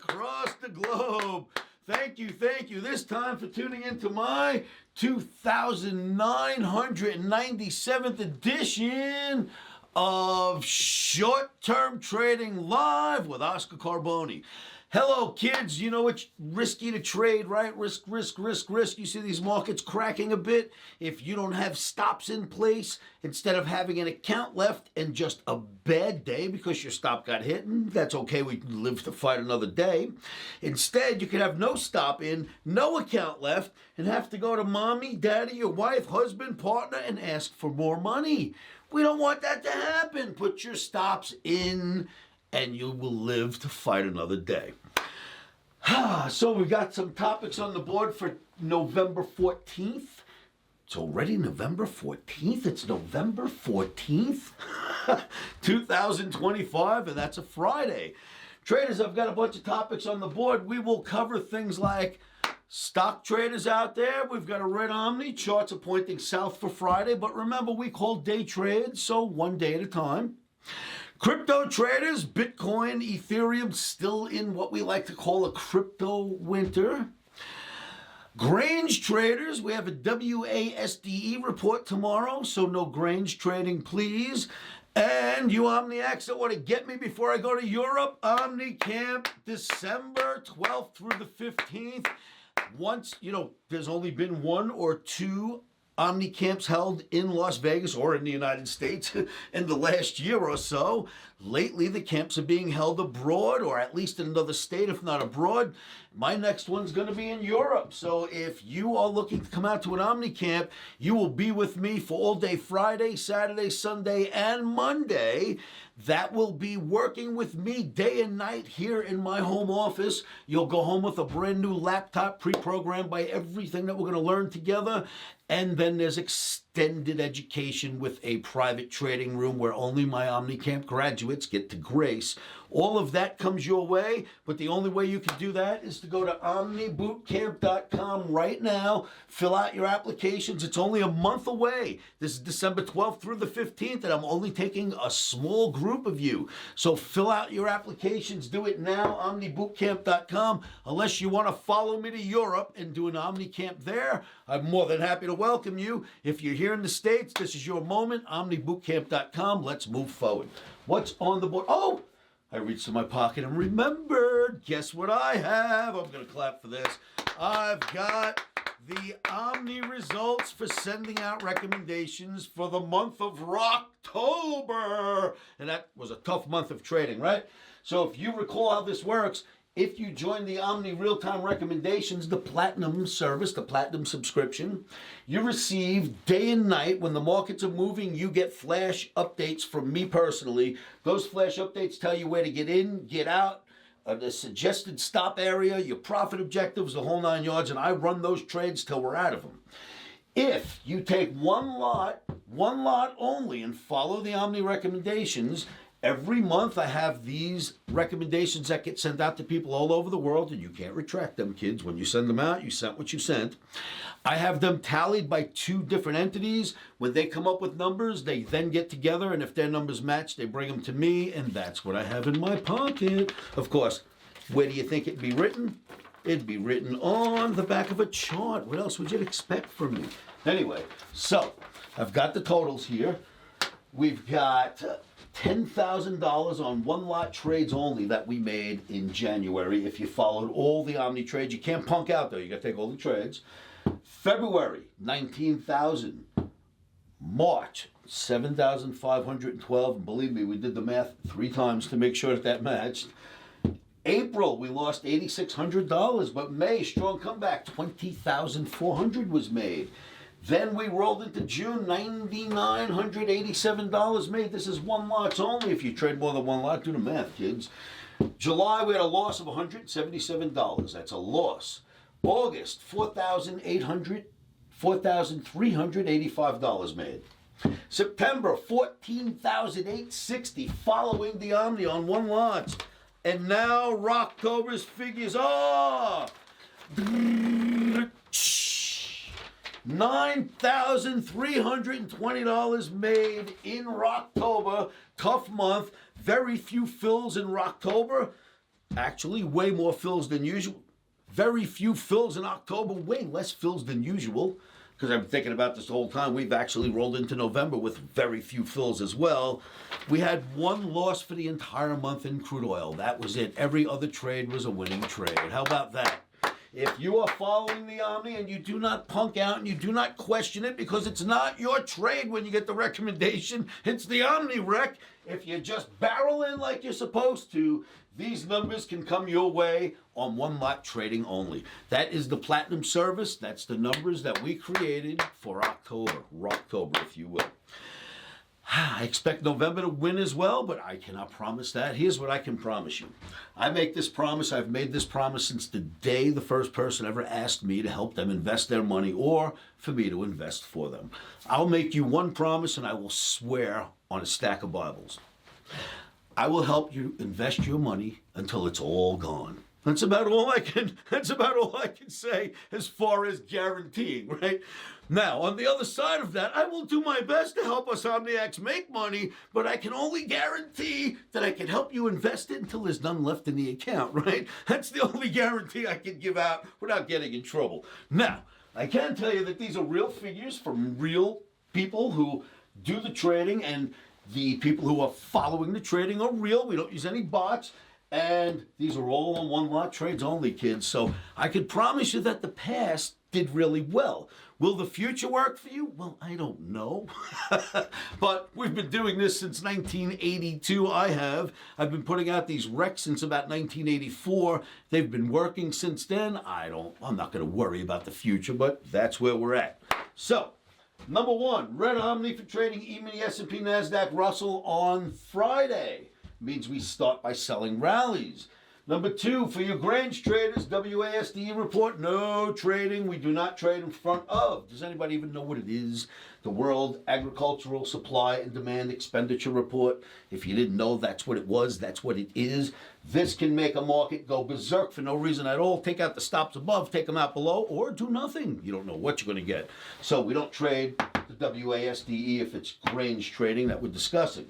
across the globe. Thank you. This time for tuning into my 2,997th edition of Short-Term Trading Live with Oscar Carboni. Hello, kids. You know it's risky to trade, right? Risk. You see these markets cracking a bit. If you don't have stops in place, instead of having an account left and just a bad day because your stop got hit, and that's okay, we can live to fight another day. Instead, you can have no stop in, no account left, and have to go to mommy, daddy, your wife, husband, partner, and ask for more money. We don't want that to happen. Put your stops in, and you will live to fight another day. So we got some topics on the board for November 14th. It's already November 14th. It's November 14th, 2025, and that's a Friday. Traders, I've got a bunch of topics on the board. We will cover things like stock traders out there. We've got a red Omni. Charts are pointing south for Friday, but remember, we call day trades, so one day at a time. Crypto traders, Bitcoin, Ethereum, still in what we like to call a crypto winter. Grange traders, we have a WASDE report tomorrow, so no Grange trading, please. And you Omniacs that want to get me before I go to Europe, OmniCamp, December 12th through the 15th. Once, there's only been one or two Omni camps held in Las Vegas or in the United States in the last year or so. Lately, the camps are being held abroad, or at least in another state, if not abroad. My next one's going to be in Europe. So if you are looking to come out to an Omni camp, you will be with me for all day Friday, Saturday, Sunday, and Monday. That will be working with me day and night here in my home office. You'll go home with a brand new laptop pre-programmed by everything that we're going to learn together. And then there's extended education with a private trading room where only my OmniCamp graduates get to grace. All of that comes your way, but the only way you can do that is to go to omnibootcamp.com right now, fill out your applications. It's only a month away. This is December 12th through the 15th, and I'm only taking a small group of you. So fill out your applications. Do it now, omnibootcamp.com. Unless you want to follow me to Europe and do an OmniCamp there, I'm more than happy to welcome you. If you're here in the States, this is your moment, omnibootcamp.com. Let's move forward. What's on the board? Oh, I reached in my pocket and remembered. Guess what I have? I'm going to clap for this. I've got the Omni results for sending out recommendations for the month of October. And that was a tough month of trading, right? So if you recall how this works, if you join the Omni Real-Time Recommendations, the Platinum service, the Platinum subscription, you receive day and night. When the markets are moving, you get flash updates from me personally. Those flash updates tell you where to get in, get out, the suggested stop area, your profit objectives, the whole 9 yards, and I run those trades till we're out of them. If you take one lot only, and follow the Omni recommendations, every month I have these recommendations that get sent out to people all over the world, and you can't retract them, kids. When you send them out, you sent what you sent. I have them tallied by two different entities. When they come up with numbers, they then get together, and if their numbers match, they bring them to me, and that's what I have in my pocket. Of course, where do you think it'd be written? It'd be written on the back of a chart. What else would you expect from me? Anyway, so I've got the totals here. We've got $10,000 on one lot trades only that we made in January. If you followed all the Omni trades, you can't punk out though. You got to take all the trades. February, 19,000. March, 7,512. And believe me, we did the math 3 times to make sure that matched. April, we lost $8,600, but May, strong comeback, 20,400 was made. Then we rolled into June, $9,987 made. This is one lots only. If you trade more than one lot, do the math, kids. July, we had a loss of $177. That's a loss. August, $4,385 made. September, $14,860 following the Omni on one lot. And now Rocktober's figures are $9,320 made in Rocktober. Tough month. Very few fills in Rocktober. actually way more fills than usual. Very few fills in October, way less fills than usual. Because I'm thinking about this the whole time. We've actually rolled into November with very few fills as well. We had one loss for the entire month in crude oil. That was it. Every other trade was a winning trade. How about that? If you are following the Omni and you do not punk out and you do not question it because it's not your trade when you get the recommendation, it's the Omni rec. If you just barrel in like you're supposed to, these numbers can come your way on one lot trading only. That is the Platinum service. That's the numbers that we created for October, if you will. I expect November to win as well, but I cannot promise that. Here's what I can promise you. I make this promise. I've made this promise since the day the first person ever asked me to help them invest their money or for me to invest for them. I'll make you one promise and I will swear on a stack of Bibles. I will help you invest your money until it's all gone. That's about all I can say as far as guaranteeing, right? Now, on the other side of that, I will do my best to help us Omniacs make money, but I can only guarantee that I can help you invest it until there's none left in the account, right? That's the only guarantee I can give out without getting in trouble. Now, I can tell you that these are real figures from real people who do the trading, and the people who are following the trading are real. We don't use any bots. And these are all on one lot trades only, kids. So I can promise you that the past did really well. Will the future work for you? Well, I don't know. But we've been doing this since 1982. I've been putting out these recs since about 1984. They've been working since then. I'm not going to worry about the future, but that's where we're at. So, number one, red Omni for trading E-mini S&P NASDAQ Russell on Friday. Means we start by selling rallies. Number two, for your grains traders, WASDE report, no trading. We do not trade in front of. Does anybody even know what it is? The World Agricultural Supply and Demand Expenditure Report. If you didn't know that's what it was, that's what it is. This can make a market go berserk for no reason at all. Take out the stops above, take them out below, or do nothing. You don't know what you're going to get. So we don't trade the WASDE if it's grains trading that we're discussing.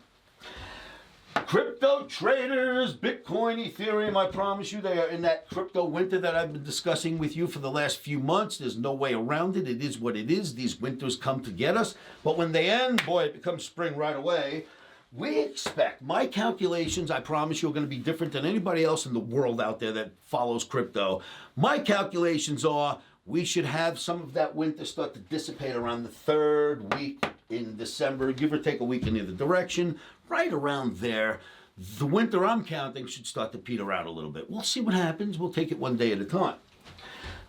Crypto traders, Bitcoin, Ethereum, I promise you, they are in that crypto winter that I've been discussing with you for the last few months. There's no way around it. It is what it is. These winters come to get us. But when they end, boy, it becomes spring right away. We expect, my calculations, I promise you, are going to be different than anybody else in the world out there that follows crypto. My calculations are we should have some of that winter start to dissipate around the third week in December, give or take a week in either direction. Right around there, the winter I'm counting should start to peter out a little bit. We'll see what happens. We'll take it one day at a time.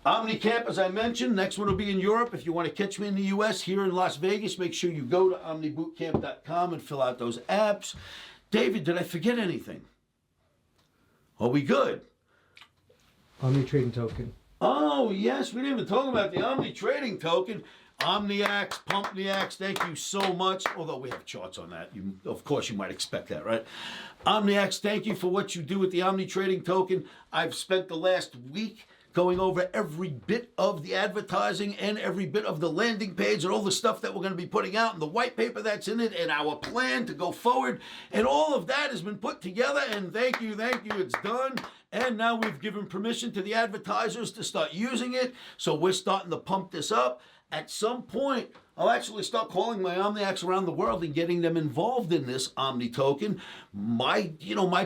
OmniCamp, as I mentioned, next one will be in Europe. If you want to catch me in the U.S. here in Las Vegas, make sure you go to omnibootcamp.com and fill out those apps. David, did I forget anything? Are we good? Omni trading token. Oh, yes, we didn't even talk about the Omni trading token. Omniacs, Pumpniacs, thank you so much. Although we have charts on that. Of course, you might expect that, right? Omniacs, thank you for what you do with the Omni trading token. I've spent the last week going over every bit of the advertising and every bit of the landing page and all the stuff that we're going to be putting out and the white paper that's in it and our plan to go forward. And all of that has been put together, and thank you, it's done. And now we've given permission to the advertisers to start using it. So we're starting to pump this up. At some point, I'll actually start calling my Omniacs around the world and getting them involved in this Omni token. My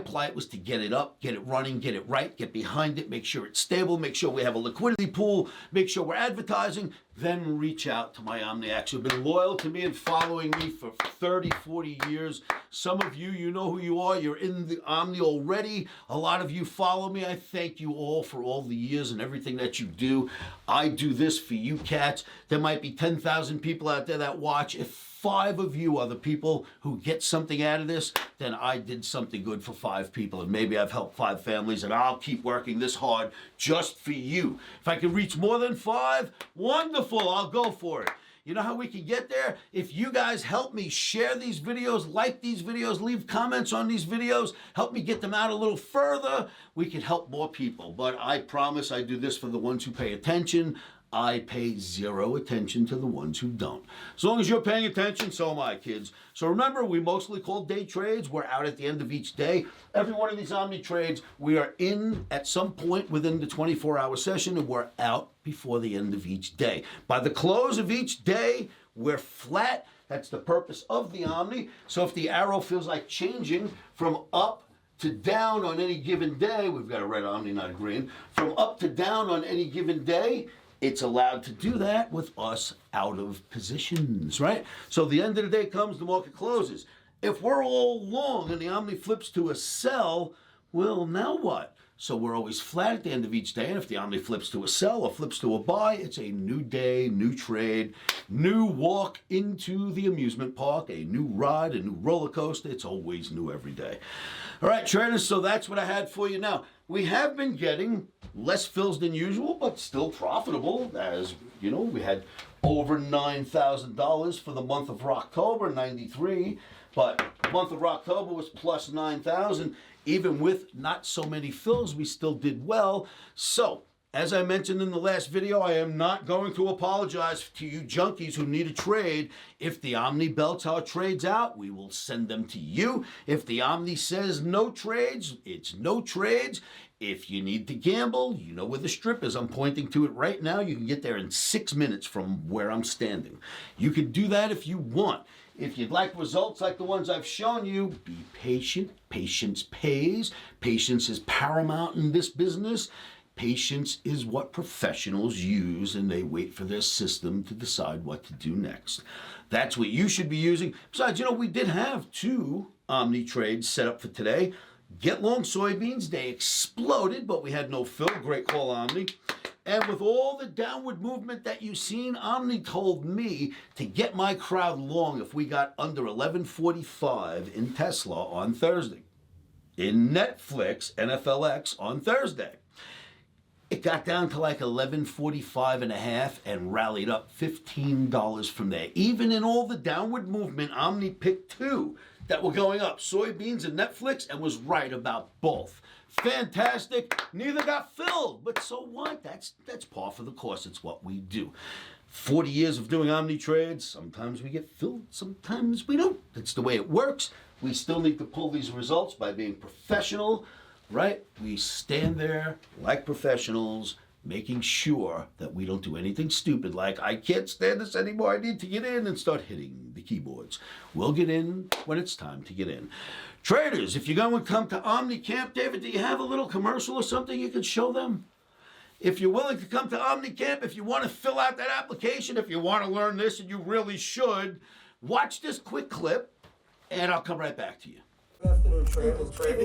plight was to get it up, get it running, get it right, get behind it, make sure it's stable, make sure we have a liquidity pool, make sure we're advertising, then reach out to my Omniacs who've been loyal to me and following me for 30, 40 years. Some of you, you know who you are. You're in the Omni already. A lot of you follow me. I thank you all for all the years and everything that you do. I do this for you cats. There might be 10,000 people out there that watch. If 5 of you are the people who get something out of this, then I did something good for 5 people, and maybe I've helped 5 families, and I'll keep working this hard just for you. If I can reach more than 5, wonderful, I'll go for it. You know how we can get there? If you guys help me share these videos, like these videos, leave comments on these videos, help me get them out a little further, we can help more people. But I promise I do this for the ones who pay attention. I pay zero attention to the ones who don't. As long as you're paying attention, so am I, kids. So remember, we mostly call day trades. We're out at the end of each day. Every one of these Omni trades, we are in at some point within the 24-hour session, and we're out before the end of each day. By the close of each day, we're flat. That's the purpose of the Omni. So if the arrow feels like changing from up to down on any given day, we've got a red Omni, not a green, from up to down on any given day, it's allowed to do that with us out of positions, right? So the end of the day comes, the market closes. If we're all long and the Omni flips to a sell, well, now what? So we're always flat at the end of each day, and if the Omni flips to a sell or flips to a buy, it's a new day, new trade, new walk into the amusement park, a new ride, a new roller coaster. It's always new every day. All right, traders, so that's what I had for you now. We have been getting less fills than usual, but still profitable. As you know, we had over $9,000 for the month of October, 93, but the month of October was plus 9,000. Even with not so many fills, we still did well. So, as I mentioned in the last video, I am not going to apologize to you junkies who need a trade. If the Omni belts our trades out, we will send them to you. If the Omni says no trades, it's no trades. If you need to gamble, you know where the strip is. I'm pointing to it right now. You can get there in 6 minutes from where I'm standing. You can do that if you want. If you'd like results like the ones I've shown you, be patient. Patience pays. Patience is paramount in this business. Patience is what professionals use, and they wait for their system to decide what to do next. That's what you should be using. Besides, you know, we did have 2 Omni trades set up for today. Get long soybeans, they exploded, but we had no fill. Great call, Omni. And with all the downward movement that you've seen, Omni told me to get my crowd long if we got under 1145 in Tesla on Thursday. In Netflix, NFLX on Thursday. It got down to like 1145 and a half and rallied up $15 from there. Even in all the downward movement, Omni picked 2 that were going up, soybeans and Netflix, and was right about both. Fantastic. Neither got filled, but so what? That's par for the course. It's what we do. 40 years of doing Omni trades. Sometimes we get filled, sometimes we don't. That's the way it works. We still need to pull these results by being professional, right? We stand there like professionals, making sure that we don't do anything stupid like, I can't stand this anymore, I need to get in, and start hitting the keyboards. We'll get in when it's time to get in. Traders, if you're going to come to Omni Camp, David, do you have a little commercial or something you can show them? If you're willing to come to Omni Camp, if you want to fill out that application, if you want to learn this, and you really should, watch this quick clip, and I'll come right back to you. Good afternoon, traders. Good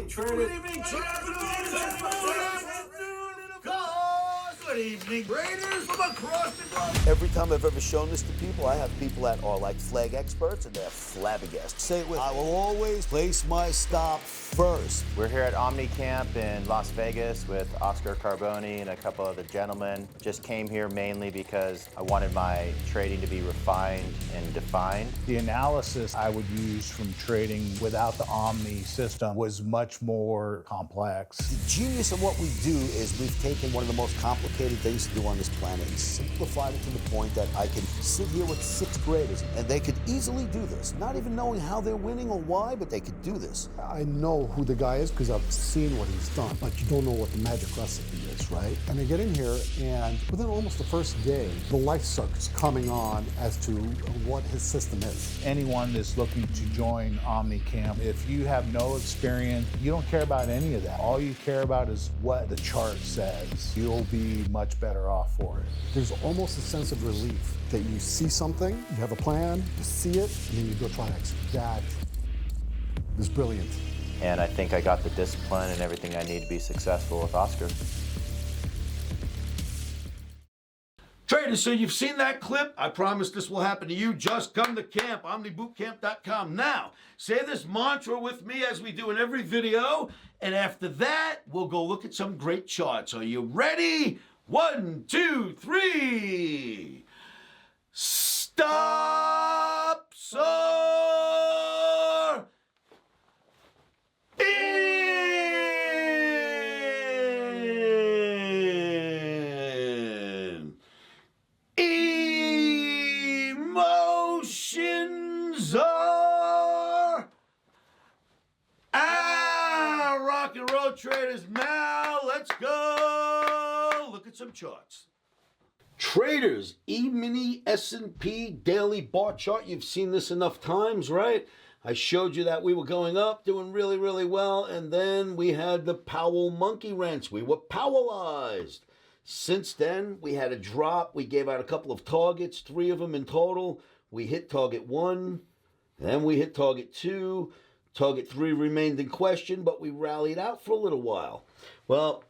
evening, traders from across the globe. Every time I've ever shown this to people, I have people that are like flag experts and they're flabbergasted. Say it with me. I will always place my stop first. We're here at Omni Camp in Las Vegas with Oscar Carboni and a couple other gentlemen. Just came here mainly because I wanted my trading to be refined and defined. The analysis I would use from trading without the Omni system was much more complex. The genius of what we do is we've taken one of the most complicated things to do on this planet and simplified it to the point that I can sit here with 6th graders and they could easily do this, not even knowing how they're winning or why, but they could do this. I know who the guy is because I've seen what he's done, but you don't know what the magic recipe is, right? And I get in here, and within almost the first day, the light starts coming on as to what his system is. Anyone that's looking to join Omni Camp, if you have no experience, you don't care about any of that. All you care about is what the chart says. You'll be much better off for it. There's almost a sense of relief that you see something, you have a plan, you see it, and then you go try to execute. That is brilliant. And I think I got the discipline and everything I need to be successful with Oscar. Traders, so you've seen that clip. I promise this will happen to you. Just come to camp, omnibootcamp.com. Now, say this mantra with me as we do in every video, and after that, we'll go look at some great charts. Are you ready? 1, 2, 3. Stop, sir. In. go, traders. Now let's go look at some charts. Traders, E-mini S&P daily bar chart. You've seen this enough times, right? I showed you that we were going up, doing really, really well, and then we had the Powell monkey wrench. We were Powellized. Since then, we had a drop. We gave out a couple of targets, 3 of them in total. We hit target 1, then we hit target 2. Target 3 remained in question, but we rallied out for a little while. Well,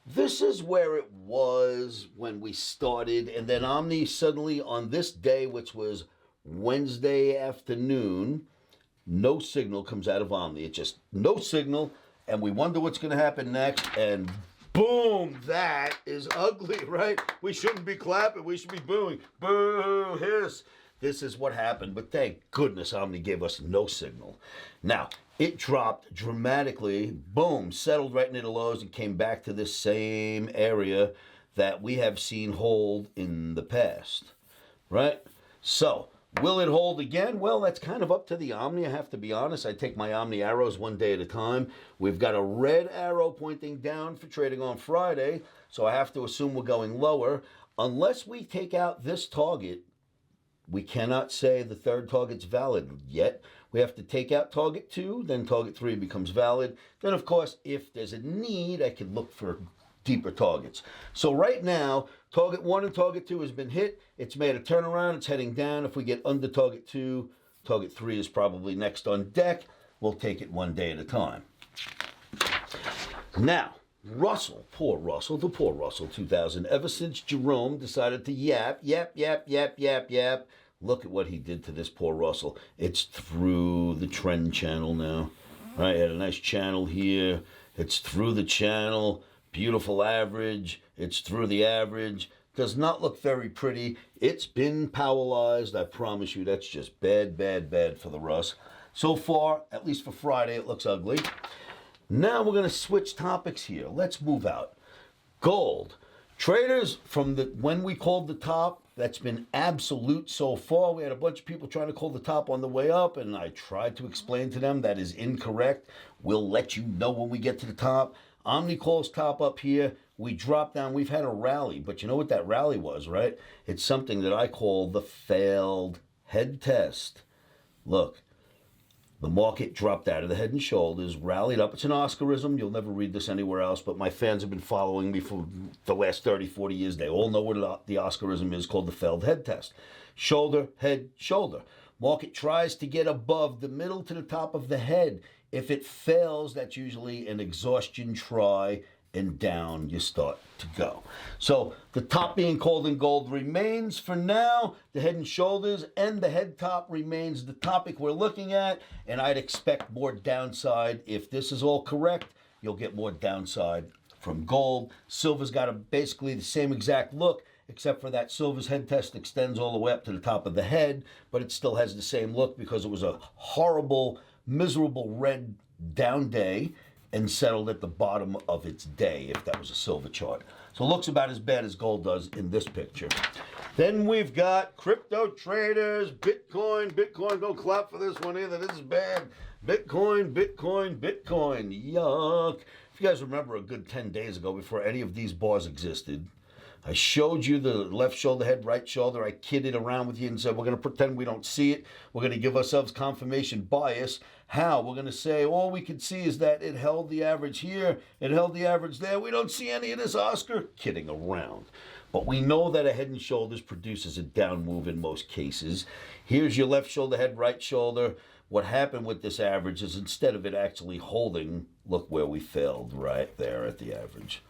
this is where it was when we started, and then Omni suddenly on this day, which was Wednesday afternoon, no signal comes out of Omni. It's just no signal, and we wonder what's going to happen next, and boom, that is ugly, right? We shouldn't be clapping. We should be booing. Boo, hiss. This is what happened, but thank goodness Omni gave us no signal. Now, it dropped dramatically, boom, settled right into the lows and came back to this same area that we have seen hold in the past, right? So, will it hold again? Well, that's kind of up to the Omni, I have to be honest. I take my Omni arrows one day at a time. We've got a red arrow pointing down for trading on Friday, so I have to assume we're going lower. Unless we take out this target, we cannot say the third target's valid yet. We have to take out target 2, then target 3 becomes valid. Then, of course, if there's a need, I can look for deeper targets. So right now, target 1 and target 2 has been hit. It's made a turnaround. It's heading down. If we get under target 2, target 3 is probably next on deck. We'll take it one day at a time. Now, Russell, poor Russell, the poor Russell 2000. Ever since Jerome decided to yap, look at what he did to this poor Russell. It's through the trend channel now. Right, had a nice channel here. It's through the channel. Beautiful average. It's through the average. Does not look very pretty. It's been Powellized. I promise you, that's just bad, bad, bad for the Russ. So far, at least for Friday, it looks ugly. Now we're going to switch topics here. Let's move out. Gold. Traders, from when we called the top, that's been absolute so far. We had a bunch of people trying to call the top on the way up, and I tried to explain to them that is incorrect. We'll let you know when we get to the top. Omni calls top up here. We drop down. We've had a rally, but you know what that rally was, right? It's something that I call the failed head test. Look. The market dropped out of the head and shoulders, rallied up. It's an Oscarism. You'll never read this anywhere else, but my fans have been following me for the last 30, 40 years. They all know what the Oscarism is, called the failed head test. Shoulder, head, shoulder. Market tries to get above the middle to the top of the head. If it fails, that's usually an exhaustion try, and down you start to go. So the top being called in gold remains for now. The head and shoulders and the head top remains the topic we're looking at, and I'd expect more downside. If this is all correct, you'll get more downside from gold. Silver's got basically the same exact look, except for that silver's head test extends all the way up to the top of the head, but it still has the same look because it was a horrible, miserable red down day and settled at the bottom of its day, if that was a silver chart. So it looks about as bad as gold does in this picture. Then we've got crypto traders, Bitcoin. Don't clap for this one either. This is bad. Bitcoin. Yuck. If you guys remember a good 10 days ago, before any of these bars existed, I showed you the left shoulder, head, right shoulder. I kidded around with you and said, we're going to pretend we don't see it. We're going to give ourselves confirmation bias. How? We're going to say all we can see is that it held the average here. It held the average there. We don't see any of this, Oscar. Kidding around. But we know that a head and shoulders produces a down move in most cases. Here's your left shoulder, head, right shoulder. What happened with this average is instead of it actually holding, look where we failed, right there at the average.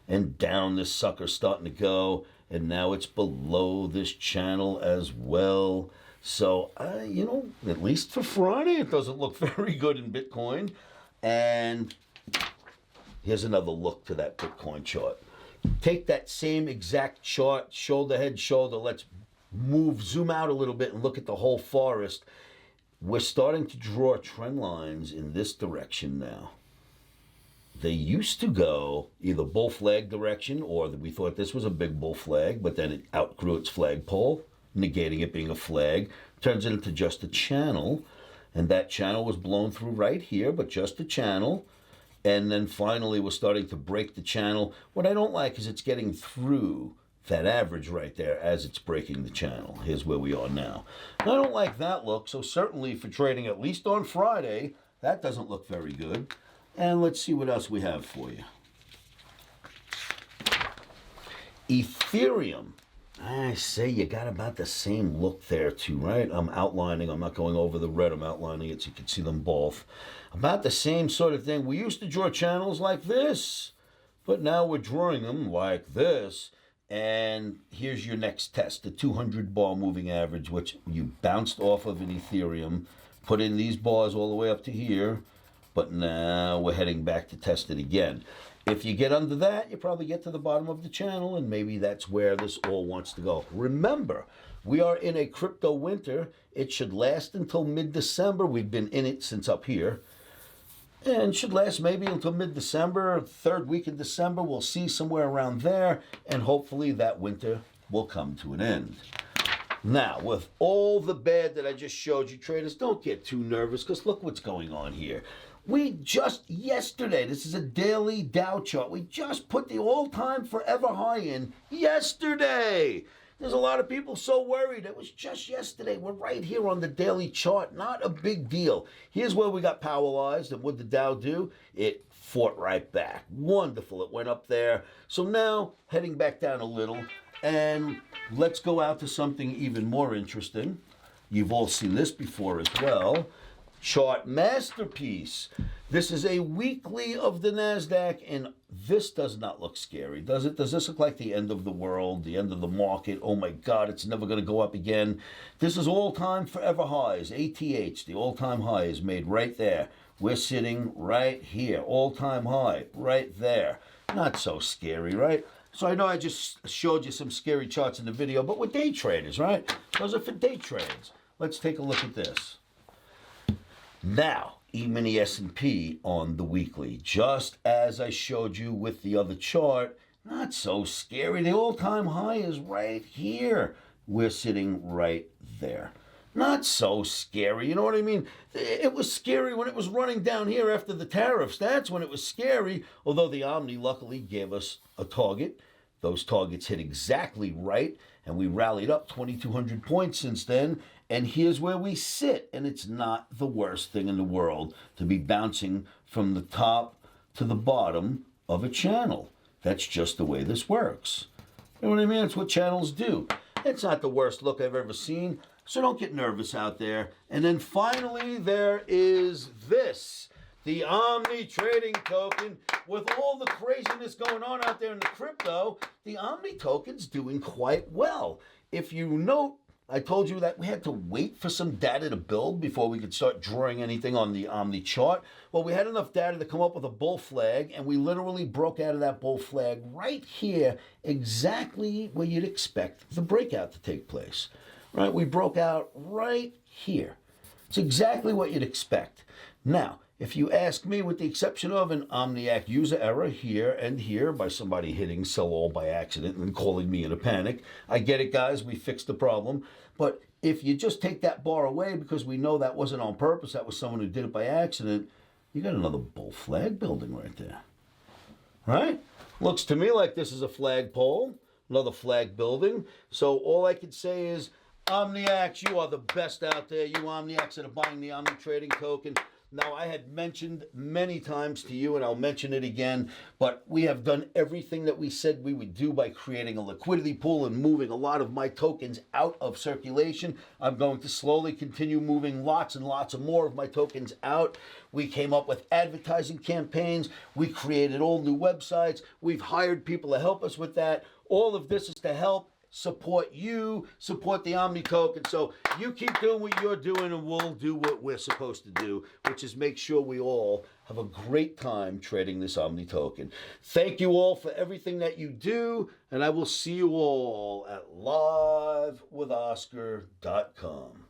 And down this sucker's starting to go, and now it's below this channel as well. So, at least for Friday, it doesn't look very good in Bitcoin. And here's another look to that Bitcoin chart. Take that same exact chart, shoulder, head, shoulder. Let's zoom out a little bit and look at the whole forest. We're starting to draw trend lines in this direction now. They used to go either bull flag direction, or we thought this was a big bull flag, but then it outgrew its flagpole, negating it being a flag, turns it into just a channel, and that channel was blown through right here, but just a channel, And then finally, we're starting to break the channel. What I don't like is it's getting through that average right there as it's breaking the channel. Here's where we are now. I don't like that look, so certainly for trading at least on Friday, that doesn't look very good. And let's see what else we have for you. Ethereum. I say you got about the same look there too, right? I'm outlining, I'm not going over the red, I'm outlining it so you can see them both. About the same sort of thing. We used to draw channels like this, but now we're drawing them like this. And here's your next test, the 200 bar moving average, which you bounced off of in Ethereum, put in these bars all the way up to here, but now we're heading back to test it again. If you get under that, you probably get to the bottom of the channel, and maybe that's where this all wants to go. Remember, we are in a crypto winter. It should last until mid-December. We've been in it since up here. And should last maybe until mid-December, third week in December. We'll see somewhere around there, and hopefully that winter will come to an end. Now, with all the bad that I just showed you, traders, don't get too nervous, because look what's going on here. We just yesterday, this is a daily Dow chart, we just put the all-time forever high in yesterday. There's a lot of people so worried. It was just yesterday. We're right here on the daily chart. Not a big deal. Here's where we got paralyzed. And what did Dow do? It fought right back. Wonderful. It went up there. So now, heading back down a little. And let's go out to something even more interesting. You've all seen this before as well. Chart masterpiece. This is a weekly of the NASDAQ, and this does not look scary, does it? Does this look like the end of the world, the end of the market? Oh my God, it's never going to go up again. This is all-time forever highs. ATH, the all-time high is made right there. We're sitting right here. All-time high, right there. Not so scary, right? So I know I just showed you some scary charts in the video, but we're day traders, right? Those are for day trades. Let's take a look at this. Now, E-mini S&P on the weekly, just as I showed you with the other chart, not so scary. The all-time high is right here. We're sitting right there. Not so scary, you know what I mean? It was scary when it was running down here after the tariffs. That's when it was scary, although the Omni luckily gave us a target. Those targets hit exactly right, and we rallied up 2,200 points since then. And here's where we sit, and it's not the worst thing in the world to be bouncing from the top to the bottom of a channel. That's just the way this works. You know what I mean? It's what channels do. It's not the worst look I've ever seen, so don't get nervous out there. And then finally, there is this, the Omni trading token. With all the craziness going on out there in the crypto, the Omni token's doing quite well. If you note, I told you that we had to wait for some data to build before we could start drawing anything on the Omni chart. Well, we had enough data to come up with a bull flag, and we literally broke out of that bull flag right here, exactly where you'd expect the breakout to take place. Right? We broke out right here. It's exactly what you'd expect. Now, if you ask me, with the exception of an Omniac user error here and here by somebody hitting sell all by accident and calling me in a panic, I get it, guys, we fixed the problem. But if you just take that bar away because we know that wasn't on purpose, that was someone who did it by accident, you got another bull flag building right there. Right? Looks to me like this is a flagpole, another flag building. So all I can say is, Omniacs, you are the best out there. You Omniacs that are buying the Omni trading token. Now, I had mentioned many times to you, and I'll mention it again, but we have done everything that we said we would do by creating a liquidity pool and moving a lot of my tokens out of circulation. I'm going to slowly continue moving lots and lots of more of my tokens out. We came up with advertising campaigns. We created all new websites. We've hired people to help us with that. All of this is to help support you, support the Omni token. So you keep doing what you're doing, and we'll do what we're supposed to do, which is make sure we all have a great time trading this Omni token. Thank you all for everything that you do, and I will see you all at livewithoscar.com.